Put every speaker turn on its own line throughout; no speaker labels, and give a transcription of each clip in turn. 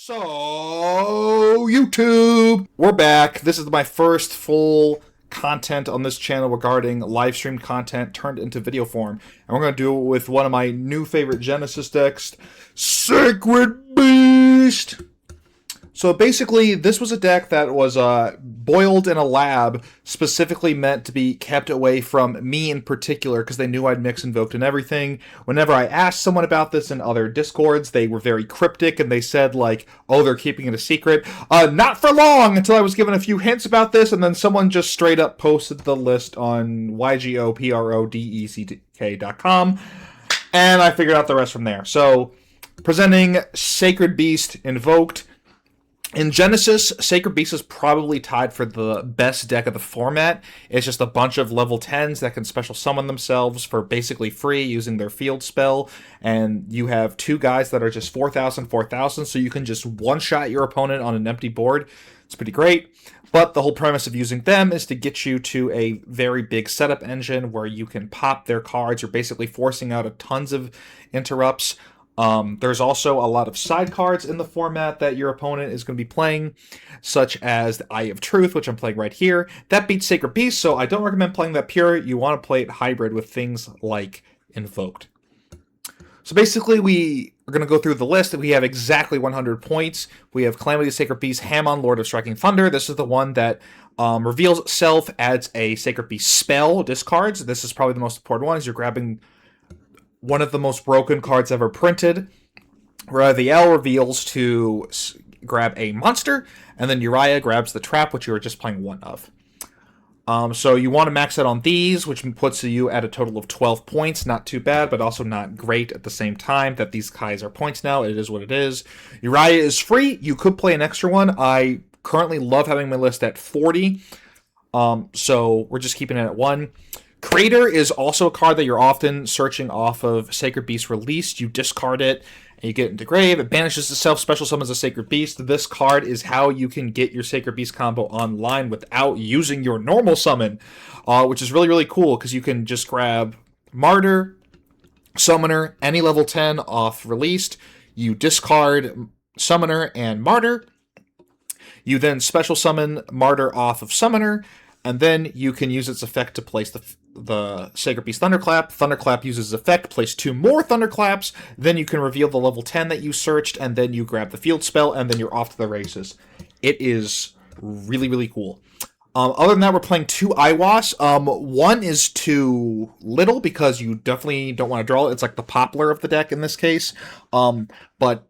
So, YouTube, we're back. This is my first full content on this channel regarding live stream content turned into video form. And we're going to do it with one of my new favorite Genesis decks, Sacred Beast. So basically, this was a deck that was boiled in a lab, specifically meant to be kept away from me in particular, because they knew I'd mix Invoked and everything. Whenever I asked someone about this in other Discords, they were very cryptic, and they said, like, oh, they're keeping it a secret. Not for long, until I was given a few hints about this, and then someone just straight up posted the list on YGO and I figured out the rest from there. So, presenting Sacred Beast Invoked. In Genesis, Sacred Beast is probably tied for the best deck of the format. It's just a bunch of level 10s that can special summon themselves for basically free using their field spell. And you have two guys that are just 4,000, 4,000, so you can just one-shot your opponent on an empty board. It's pretty great. But the whole premise of using them is to get you to a very big setup engine where you can pop their cards. You're basically forcing out a tons of interrupts. There's also a lot of side cards in the format that your opponent is going to be playing, such as the Eye of Truth, which I'm playing right here. That beats Sacred Beast, so I don't recommend playing that pure. You want to play it hybrid with things like Invoked. So basically, we are going to go through the list. We have exactly 100 points. We have Calamity Sacred Beast, Hamon, Lord of Striking Thunder. This is the one that reveals itself, adds a Sacred Beast spell, discards. This is probably the most important one, as you're grabbing one of the most broken cards ever printed, where the L reveals to grab a monster, and then Uriah grabs the trap, which you were just playing one of. So you want to max out on these, which puts you at a total of 12 points. Not too bad, but also not great at the same time that these guys are points now. It is what it is. Uriah is free. You could play an extra one. I currently love having my list at 40, so we're just keeping it at 1. Crater is also a card that you're often searching off of Sacred Beast Released. You discard it, and you get it into grave. It banishes itself, special summons a Sacred Beast. This card is how you can get your Sacred Beast combo online without using your normal summon, which is really, really cool, because you can just grab Martyr, Summoner, any level 10 off Released. You discard Summoner and Martyr. You then special summon Martyr off of Summoner, and then you can use its effect to place the Sacred Beast Thunderclap. Thunderclap uses its effect, place 2 more Thunderclaps, then you can reveal the level 10 that you searched, and then you grab the field spell, and then you're off to the races. It is really, really cool. Other than that, we're playing 2 Iwas. One is too little, because you definitely don't want to draw it. It's like the Poplar of the deck in this case. But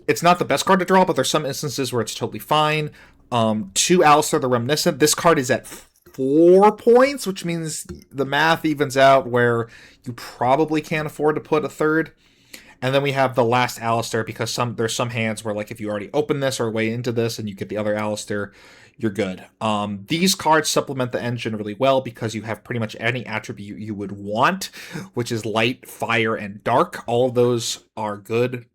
it's not the best card to draw, but there's some instances where it's totally fine. 2 Alistair the Reminiscent. This card is at 4 points, which means the math evens out where you probably can't afford to put a third. And then we have the last Alistair, because there's some hands where, like, if you already open this or way into this and you get the other Alistair, you're good. These cards supplement the engine really well, because you have pretty much any attribute you would want, which is light, fire, and dark. All of those are good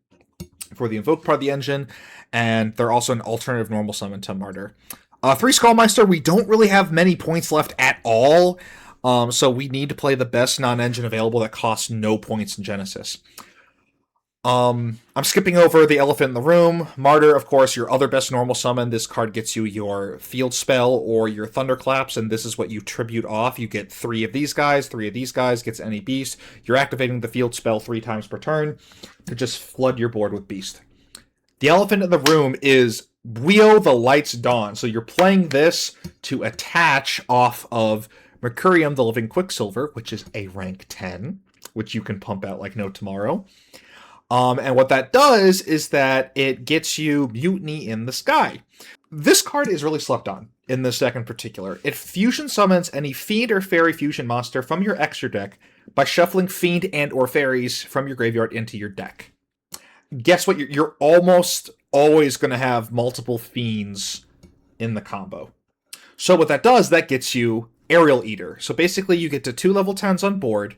for the Invoke part of the engine, and they're also an alternative normal summon to Martyr. 3 Skullmeister, we don't really have many points left at all, so we need to play the best non-engine available that costs no points in Genesis. I'm skipping over the Elephant in the Room. Martyr, of course, your other best normal summon. This card gets you your field spell or your Thunderclaps, and this is what you tribute off. You get 3 of these guys, 3 of these guys, gets any beast. You're activating the field spell 3 times per turn to just flood your board with beast. The Elephant in the Room is YGO the Light's Dawn. So you're playing this to attach off of Mercurium the Living Quicksilver, which is a rank 10, which you can pump out like no tomorrow. And what that does is that it gets you Mutiny in the Sky. This card is really slept on in this deck in particular. It fusion summons any Fiend or Fairy fusion monster from your extra deck by shuffling Fiend and or Fairies from your graveyard into your deck. Guess what? You're almost always going to have multiple Fiends in the combo. So what that does, that gets you Aerial Eater. So basically you get to 2 level 10s on board.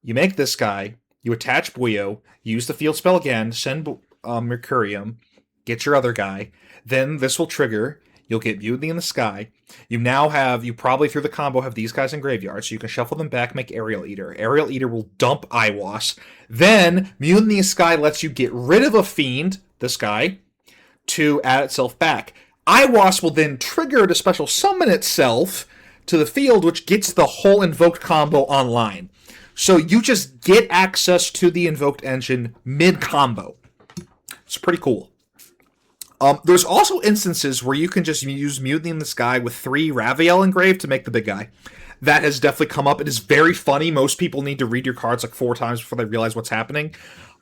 You make this guy. You attach YGO, use the field spell again, send Mercurium, get your other guy. Then this will trigger. You'll get Mutiny in the Sky. You probably through the combo have these guys in graveyard, so you can shuffle them back, make Aerial Eater. Aerial Eater will dump Iwas. Then Mutiny in the Sky lets you get rid of a Fiend, this guy, to add itself back. IWASP will then trigger to special summon itself to the field, which gets the whole invoked combo online. So you just get access to the invoked engine mid-combo. It's pretty cool. There's also instances where you can just use Mutiny in the Sky with 3 Raviel engraved to make the big guy. That has definitely come up. It is very funny. Most people need to read your cards like 4 times before they realize what's happening.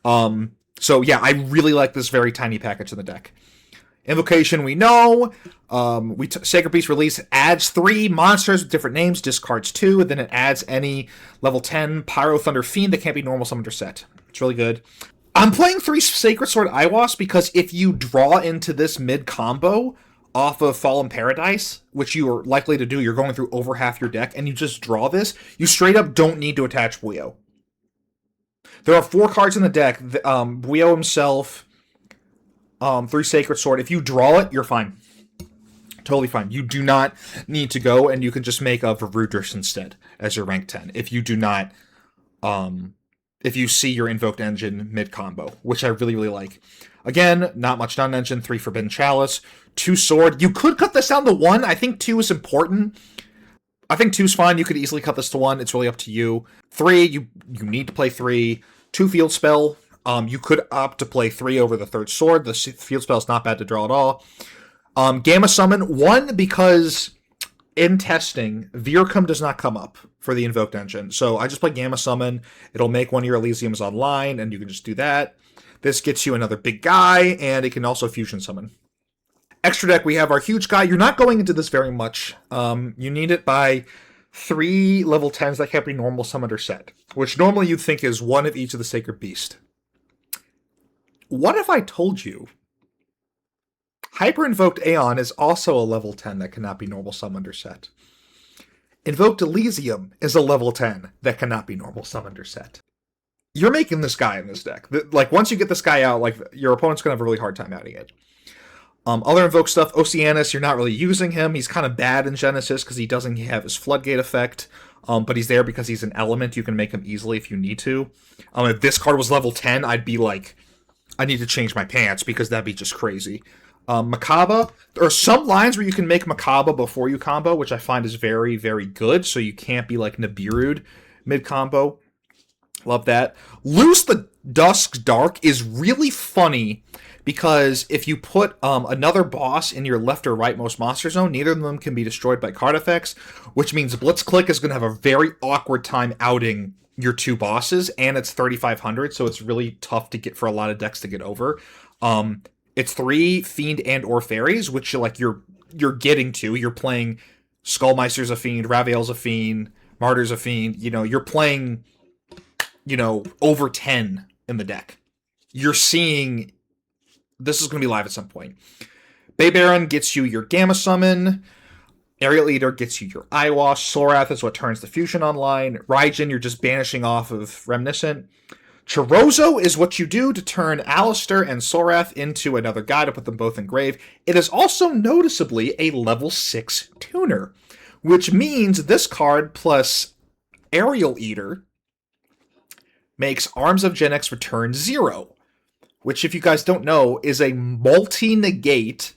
So yeah, I really like this very tiny package in the deck. Invocation, we know. Sacred Beast release adds 3 monsters with different names, discards 2, and then it adds any level 10 Pyro Thunder Fiend that can't be normal summoned or set. It's really good. I'm playing 3 Sacred Sword IWASP because if you draw into this mid-combo off of Fallen Paradise, which you are likely to do, you're going through over half your deck, and you just draw this, you straight up don't need to attach Buio. There are 4 cards in the deck. Buio himself, 3 Sacred Sword. If you draw it, you're fine. Totally fine. You do not need to go, and you can just make a Varudris instead as your rank 10. If you do not, if you see your invoked engine mid-combo, which I really, really like. Again, not much done engine, 3 Forbidden Chalice, 2 Sword. You could cut this down to 1. I think 2 is important. I think 2 is fine. You could easily cut this to 1. It's really up to you. 3, you need to play 3. 2 Field Spell. You could opt to play 3 over the 3rd Sword. The Field Spell is not bad to draw at all. Gamma Summon, 1, because in testing, Virkum does not come up for the Invoked Engine. So I just play Gamma Summon. It'll make one of your Elysiums online, and you can just do that. This gets you another big guy, and it can also Fusion Summon. Extra deck, we have our huge guy. You're not going into this very much. You need it by 3 level 10s that can't be normal summoned or set, which normally you'd think is 1 of each of the Sacred Beast. What if I told you Hyper Invoked Aeon is also a level 10 that cannot be normal summoned or set? Invoked Elysium is a level 10 that cannot be normal summoned or set. You're making this guy in this deck. Like, once you get this guy out, like, your opponent's going to have a really hard time outing it. Other Invoke stuff, Oceanus, you're not really using him. He's kind of bad in Genesis because he doesn't have his Floodgate effect. But he's there because he's an element. You can make him easily if you need to. If this card was level 10, I'd be like, I need to change my pants because that'd be just crazy. Makaba, there are some lines where you can make Makaba before you combo, which I find is very, very good. So you can't be like Nibiru'd mid-combo. Love that. Loose the Dusk's Dark is really funny because if you put another boss in your left or rightmost monster zone, neither of them can be destroyed by card effects, which means Blitzclick is going to have a very awkward time outing your 2 bosses, and it's 3,500, so it's really tough to get for a lot of decks to get over. It's 3 Fiend and or Fairies, which you're getting to. You're playing Skullmeister's a Fiend, Raviel's a Fiend, Martyr's a Fiend. You're playing, over 10 in the deck. You're seeing this is going to be live at some point. Bay Baron gets you your Gamma Summon. Aerial Eater gets you your Eyewash. Sorath is what turns the Fusion online. Raijin, you're just banishing off of Reminiscent. Chorozo is what you do to turn Alistair and Sorath into another guy to put them both in grave. It is also noticeably a level 6 tuner, which means this card plus Aerial Eater makes Arms of Gen X return 0, which, if you guys don't know, is a multi-negate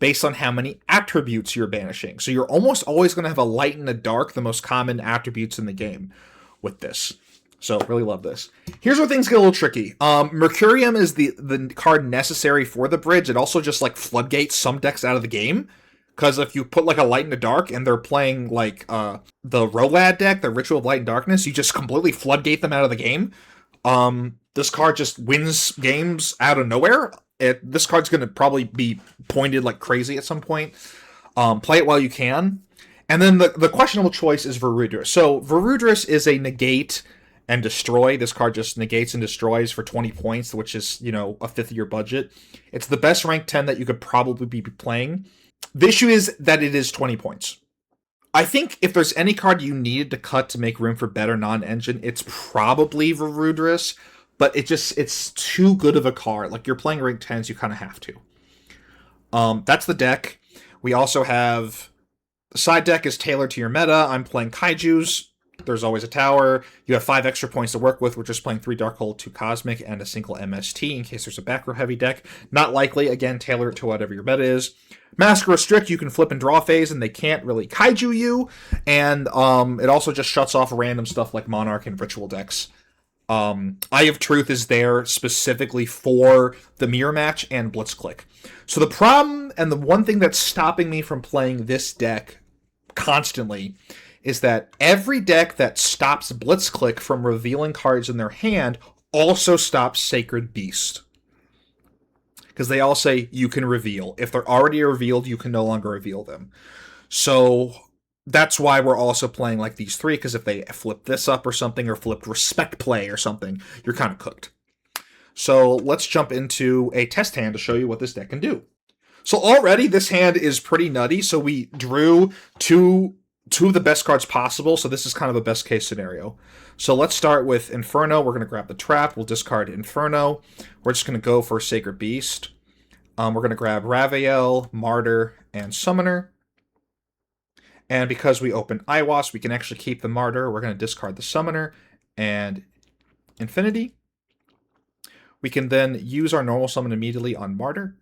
based on how many attributes you're banishing. So you're almost always going to have a light and a dark, the most common attributes in the game with this. So really love this. Here's where things get a little tricky. Mercurium is the card necessary for the bridge. It also just floodgates some decks out of the game. Because if you put a light and a dark and they're playing the Rolad deck, the Ritual of Light and Darkness, you just completely floodgate them out of the game. This card just wins games out of nowhere. This card's going to probably be pointed like crazy at some point. Play it while you can. And then the questionable choice is Varudris. So Varudris is a negate and destroy. This card just negates and destroys for 20 points, which is, a fifth of your budget. It's the best rank 10 that you could probably be playing. The issue is that it is 20 points. I think if there's any card you needed to cut to make room for better non-engine, it's probably Varudris, but it's too good of a card. You're playing rank 10s, you kind of have to. That's the deck. We also have the side deck is tailored to your meta. I'm playing Kaijus. There's always a tower. You have 5 extra points to work with. We're just playing 3 Dark Hole, 2 Cosmic, and a single MST in case there's a back row heavy deck. Not likely. Again, tailor it to whatever your meta is. Mask Restrict, you can flip and draw phase, and they can't really kaiju you. And it also just shuts off random stuff like Monarch and Ritual decks. Eye of Truth is there specifically for the mirror match and Blitzclick. So the problem, and the one thing that's stopping me from playing this deck constantly, is that every deck that stops Blitzclick from revealing cards in their hand also stops Sacred Beast. Because they all say you can reveal. If they're already revealed, you can no longer reveal them. So that's why we're also playing like these 3, because if they flip this up or something, or flipped Respect Play or something, you're kind of cooked. So let's jump into a test hand to show you what this deck can do. So already this hand is pretty nutty. So we drew two of the best cards possible, so this is kind of a best case scenario. So let's start with Inferno. We're going to grab the Trap. We'll discard Inferno. We're just going to go for Sacred Beast. We're going to grab Ravael, Martyr, and Summoner. And because we open Iwas, we can actually keep the Martyr. We're going to discard the Summoner and Infinity. We can then use our normal summon immediately on Martyr.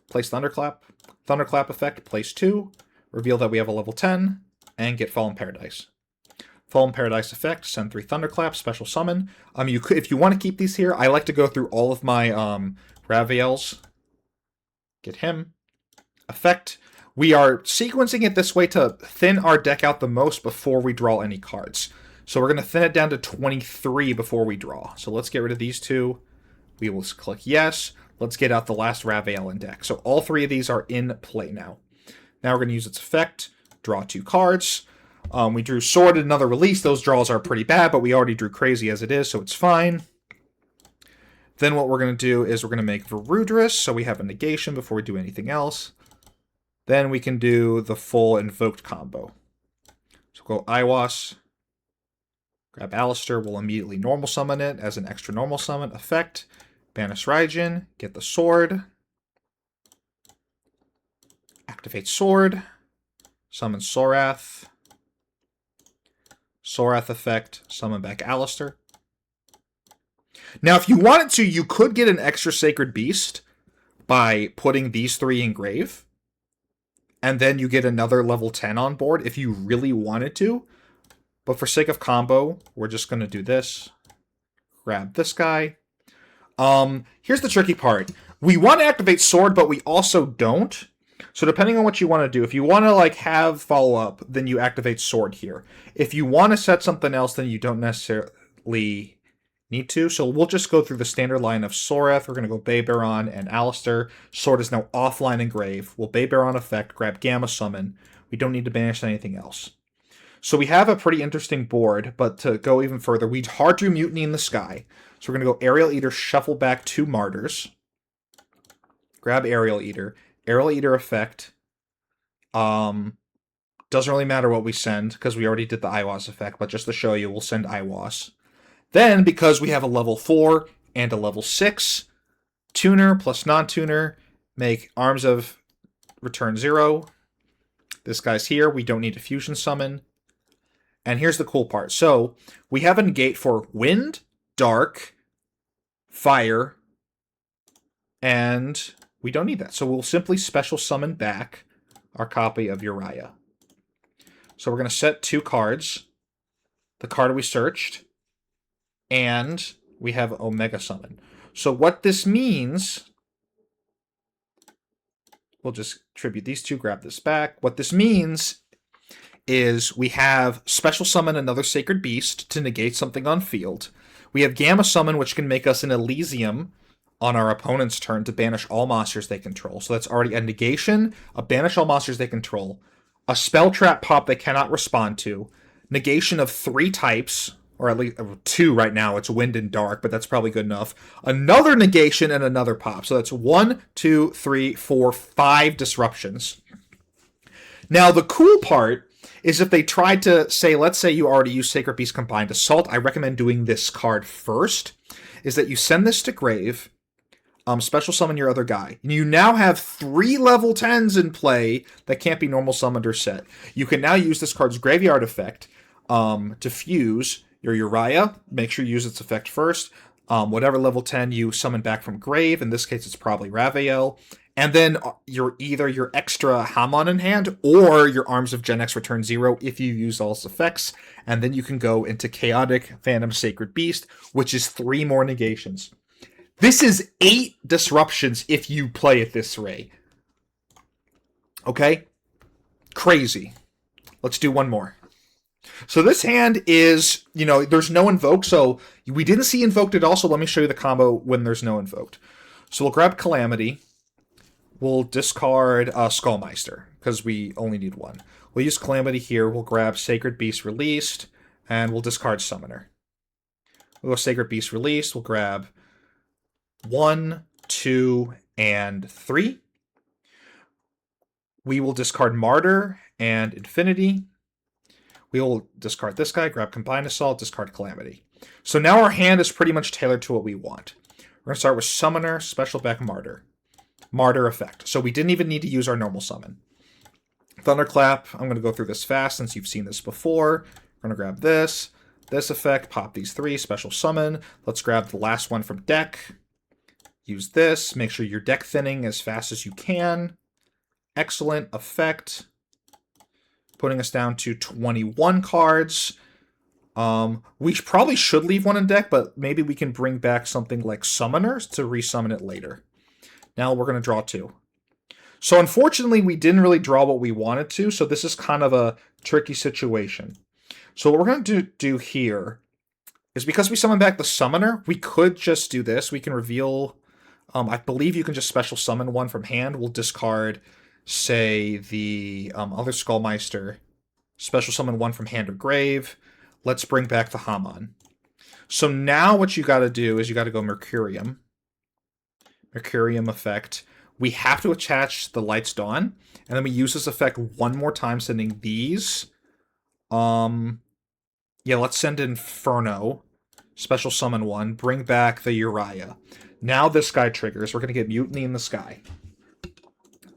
Place Thunderclap. Thunderclap effect, place 2. Reveal that we have a level 10, and get Fallen Paradise. Fallen Paradise effect, send 3 Thunderclaps, special summon. You could, if you want to keep these here, I like to go through all of my Ravaels. Get him. Effect. We are sequencing it this way to thin our deck out the most before we draw any cards. So we're going to thin it down to 23 before we draw. So let's get rid of these 2. We will click yes. Let's get out the last Ravael in deck. So all 3 of these are in play now. Now we're going to use its effect, draw 2 cards. We drew Sword in another release. Those draws are pretty bad, but we already drew Crazy as it is, so it's fine. Then what we're going to do is we're going to make Verudrus, so we have a negation before we do anything else. Then we can do the full Invoked combo. So go Iwas, grab Alistair, we'll immediately normal summon it as an extra normal summon effect. Banish Raijin, get the Sword. Activate Sword, summon Sorath. Sorath effect, summon back Alistair. Now, if you wanted to, you could get an extra Sacred Beast by putting these 3 in grave. And then you get another level 10 on board if you really wanted to. But for sake of combo, we're just going to do this. Grab this guy. Here's the tricky part. We want to activate Sword, but we also don't. So depending on what you want to do, if you want to like have follow-up, then you activate Sword here. If you want to set something else, then you don't necessarily need to. So we'll just go through the standard line of Sorath. We're going to go Baybaron and Alistair. Sword is now offline in grave. We'll Baybaron effect, grab Gamma Summon. We don't need to banish anything else. So we have a pretty interesting board, but to go even further, we hard drew Mutiny in the Sky. So we're going to go Aerial Eater, shuffle back 2 Martyrs. Grab Aerial Eater. Aerial Eater effect. Doesn't really matter what we send, because we already did the Iwas effect, but just to show you, we'll send Iwas. Then, because we have a level 4 and a level 6, Tuner plus non-tuner, make Arms of Return 0. This guy's here, we don't need a fusion summon. And here's the cool part. So, we have a negate for Wind, Dark, Fire, and we don't need that. So we'll simply special summon back our copy of Uriah. So we're going to set 2 cards. The card we searched. And we have Omega Summon. So what this means... We'll just tribute these 2, grab this back. What this means is we have Special Summon another Sacred Beast to negate something on field. We have Gamma Summon, which can make us an Elysium on our opponent's turn to banish all monsters they control. So that's already a negation, a banish all monsters they control, a spell trap pop they cannot respond to, negation of 3 types, or at least 2 right now, it's Wind and Dark, but that's probably good enough, another negation, and another pop. So that's 1, 2, 3, 4, 5 disruptions. Now, the cool part is if they tried to say, let's say you already use Sacred Beast Combined Assault, I recommend doing this card first, is that you send this to grave, special summon your other guy. You now have 3 level 10s in play that can't be normal summoned or set. You can now use this card's graveyard effect. Diffuse your Uriah. Make sure you use its effect first. Whatever level 10 you summon back from grave. In this case, it's probably Ravael. And then either your extra Hamon in hand or your Arms of Gen X return 0 if you use all its effects. And then you can go into Chaotic Phantom Sacred Beast, which is 3 more negations. This is 8 disruptions if you play it this way. Okay? Crazy. Let's do one more. So this hand is, there's no Invoke, so we didn't see Invoked at all, so let me show you the combo when there's no Invoked. So we'll grab Calamity. We'll discard Skullmeister, because we only need 1. We'll use Calamity here. We'll grab Sacred Beast Released, and we'll discard Summoner. We'll go Sacred Beast Released. We'll grab 1, 2, and 3. We will discard Martyr and Infinity. We will discard this guy, grab Combined Assault, discard Calamity. So now our hand is pretty much tailored to what we want. We're going to start with Summoner, Special Back Martyr. Martyr effect. So we didn't even need to use our normal summon. Thunderclap, I'm going to go through this fast since you've seen this before. We're going to grab this effect, pop these 3, special summon. Let's grab the last one from deck. Use this, make sure you're deck thinning as fast as you can. Excellent effect. Putting us down to 21 cards. We probably should leave one in deck, but maybe we can bring back something like Summoners to resummon it later. Now we're going to draw 2. So unfortunately, we didn't really draw what we wanted to, so this is kind of a tricky situation. So what we're going to do here is because we summon back the Summoner, we could just do this. We can reveal... I believe you can just special summon one from hand. We'll discard... say the other Skullmeister, special summon one from hand or grave. Let's bring back the Hamon. So now what you got to do is you got to go Mercurium. Mercurium effect. We have to attach the Light's Dawn, and then we use this effect one more time, sending these. Yeah, let's send Inferno. Special summon one. Bring back the Uriah. Now this guy triggers. We're going to get Mutiny in the Sky.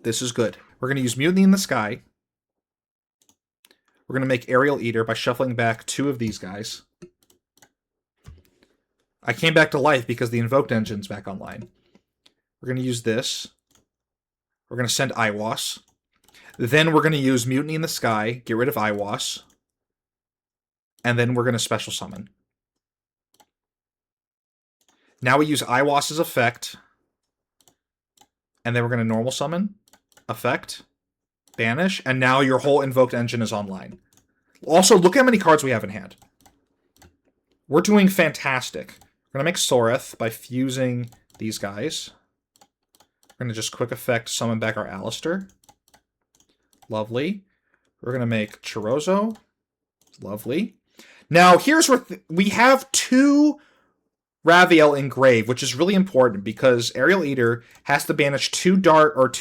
This is good. We're going to use Mutiny in the Sky. We're going to make Aerial Eater by shuffling back 2 of these guys. I came back to life because the Invoked Engine's back online. We're going to use this. We're going to send Iwas. Then we're going to use Mutiny in the Sky, get rid of Iwas. And then we're going to special summon. Now we use Iwas's effect. And then we're going to normal summon. Effect. Banish. And now your whole Invoked Engine is online. Also, look how many cards we have in hand. We're doing fantastic. We're going to make Soreth by fusing these guys. We're going to just quick effect summon back our Alistair. Lovely. We're going to make Chorozo. Lovely. Now, here's where we have 2 Ravael in grave, which is really important because Aerial Eater has to banish 2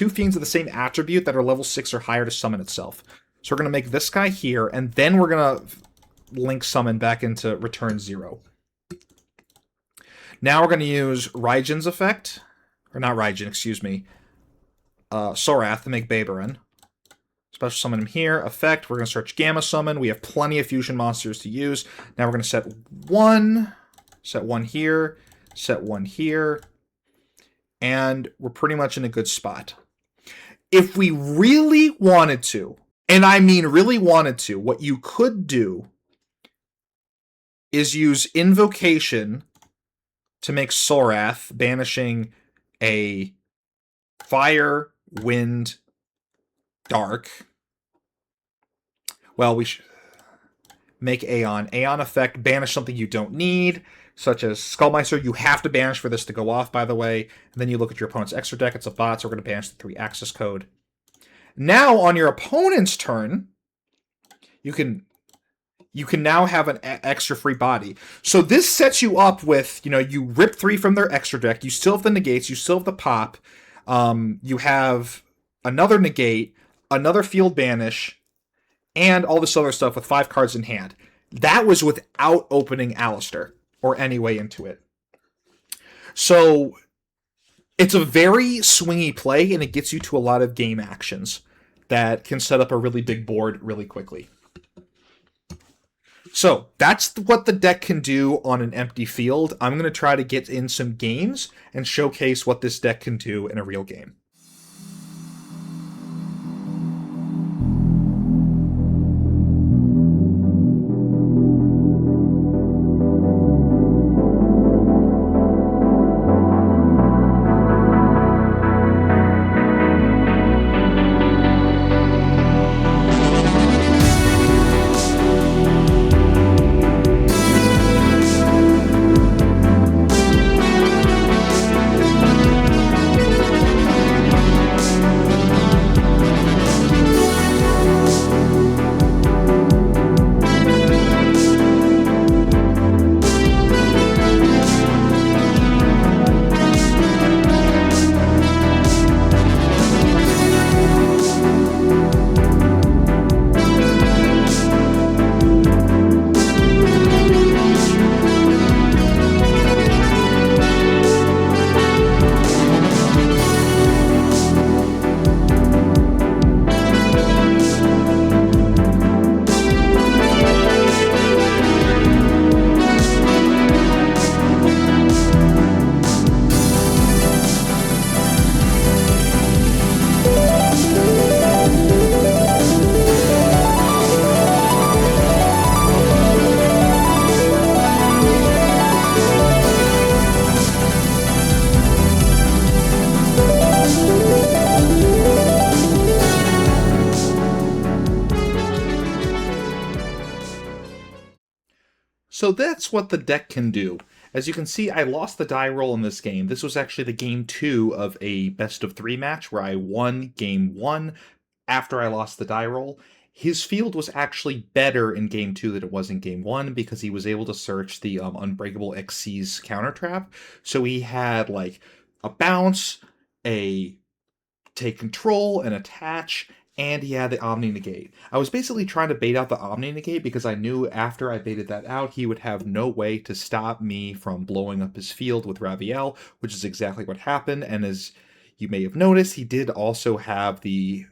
fiends of the same attribute that are level 6 or higher to summon itself. So we're going to make this guy here, and then we're going to link summon back into return 0. Now we're going to use Raijin's effect. Or not Raijin, excuse me. Sorath to make Baberin. Special summon him here. Effect, we're going to search Gamma Summon. We have plenty of fusion monsters to use. Now we're going to set 1. Set 1 here. Set 1 here. And we're pretty much in a good spot. If we really wanted to, and I mean really wanted to, what you could do is use Invocation to make Sorath, banishing a Fire, Wind, Dark. Well, we should make Aeon. Aeon effect, banish something you don't need, such as Skullmeister. You have to banish for this to go off, by the way. And then you look at your opponent's extra deck. It's a bot, so we're going to banish the 3 access code. Now, on your opponent's turn, you can now have an extra free body. So this sets you up with, you rip 3 from their extra deck. You still have the negates. You still have the pop. You have another negate, another field banish, and all this other stuff with 5 cards in hand. That was without opening Alistair or any way into it. So it's a very swingy play, and it gets you to a lot of game actions that can set up a really big board really quickly. So that's what the deck can do on an empty field. I'm going to try to get in some games and showcase what this deck can do in a real game. So that's what the deck can do. As you can see, I lost the die roll in this game. This was actually the game 2 of a best of 3 match where I won game 1 after I lost the die roll. His field was actually better in game 2 than it was in game 1 because he was able to search the Unbreakable Xyz counter trap. So he had like a bounce, a take control, an attach, and he had the Omni Negate. I was basically trying to bait out the Omni Negate because I knew after I baited that out, he would have no way to stop me from blowing up his field with Raviel, which is exactly what happened. And as you may have noticed, he did also have the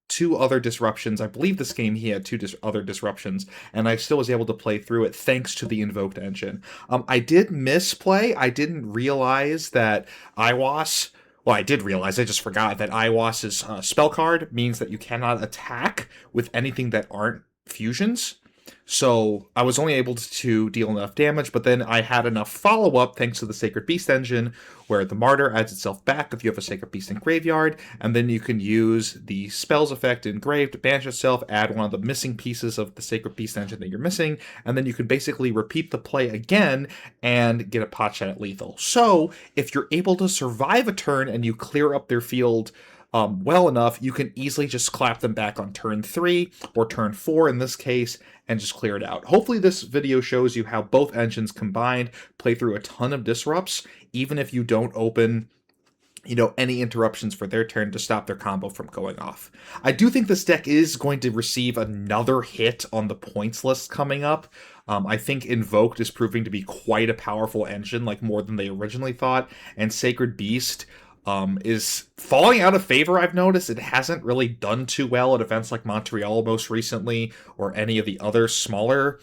2 other disruptions. I believe this game he had 2 other disruptions, and I still was able to play through it thanks to the Invoked engine. I did misplay. I didn't realize that IWAS... Well, I did realize, I just forgot that IWAS's spell card means that you cannot attack with anything that aren't fusions. So I was only able to deal enough damage, but then I had enough follow-up thanks to the Sacred Beast engine, where the Martyr adds itself back if you have a Sacred Beast in Graveyard, and then you can use the spells effect Engraved to banish itself, add one of the missing pieces of the Sacred Beast engine that you're missing, and then you can basically repeat the play again and get a pot shot at lethal. So if you're able to survive a turn and you clear up their field well enough, you can easily just clap them back on turn 3 or turn 4 in this case and just clear it out. Hopefully this video shows you how both engines combined play through a ton of disrupts, even if you don't open any interruptions for their turn to stop their combo from going off. I do think this deck is going to receive another hit on the points list coming up. I think Invoked is proving to be quite a powerful engine, like more than they originally thought, and Sacred Beast is falling out of favor, I've noticed. It hasn't really done too well at events like Montreal most recently, or any of the other smaller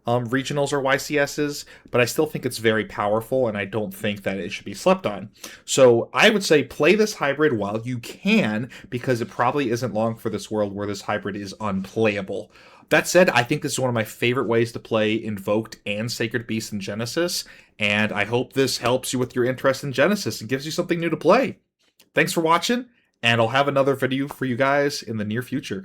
regionals or YCSs, but I still think it's very powerful, and I don't think that it should be slept on. So I would say play this hybrid while you can, because it probably isn't long for this world where this hybrid is unplayable. That said, I think this is one of my favorite ways to play Invoked and Sacred Beast in Genesis, and I hope this helps you with your interest in Genesis and gives you something new to play. Thanks for watching, and I'll have another video for you guys in the near future.